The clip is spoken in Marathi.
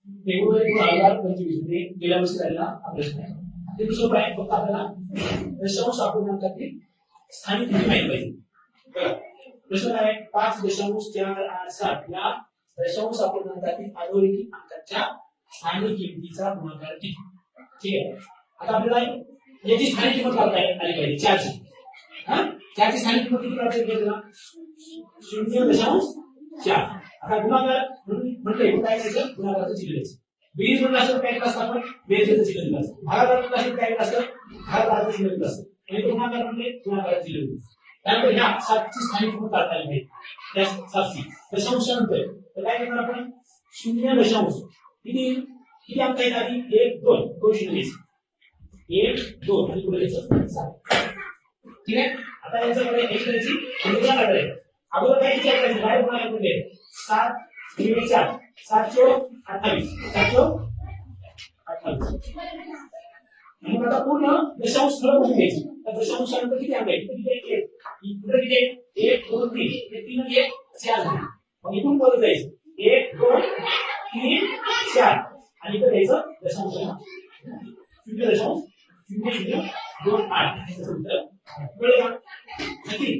फेब्रुवारी 2025 मध्ये गेल्या वर्षी झालेला हा प्रश्न आहे. ते सोपं आहे, फक्त आपल्याला दशांश अपूर्णांकातील स्थानिक किंमत माहिती पाहिजे. बघा प्रश्न काय आहे, 5.487 या दशांश अपूर्णांकातील अधोरेखित अंकाच्या स्थानिक किमतीचा गुणाकार किती. ठीक आहे, आता आपल्याला याची स्थानिक किंमत काढता आली पाहिजे. 4ची चारची स्थानिक किंमत किती काढता येईल ना, 0.4. आता गुणाकार म्हटले काय करायचं, गुणाकाराचं चिन्ह द्यायचं. बेरीज म्हणलं असं काय केलं असतं आपण, बेरीजचं चिन्ह दिलं असतं. भागाकार म्हणलं असं काय केलं असतं, भागाकाराचं चिन्ह दिलं असतं. आणि गुणाकार म्हणजे गुणाकाराचं चिन्ह दिलं असतं. त्यानंतर ह्या 7ची स्थानिक किंमत काढता आली पाहिजे. त्या 7ची दशांशानंतर तर काय करणार आपण, 0. किती किती अंक आहेत आधी, 1 2 2 शून्य घ्यायचं, 1 2 आणि पुढे घ्यायचं 7. ठीक आहे, आता यांच्याकडे एक करायची गुणाकार करायचा. अगोदर काय विचार करायचं, काय गुणाकार म्हणजे 7 गुणिले 4 7 चौक 28 7 चौक 28. मग आता पूर्ण दशांश सरळ करून घ्यायची. तर दशांशानंतर किती अंक आहेत, किती आहे, इकडे किती आहे, 1 2 3 हे 3 आणि 1 4 झाले. मग इथून परत जायचं 1 2 3 4 आणि इकडे घ्यायचं दशांश 0.002 8. कळलं का? नक्की.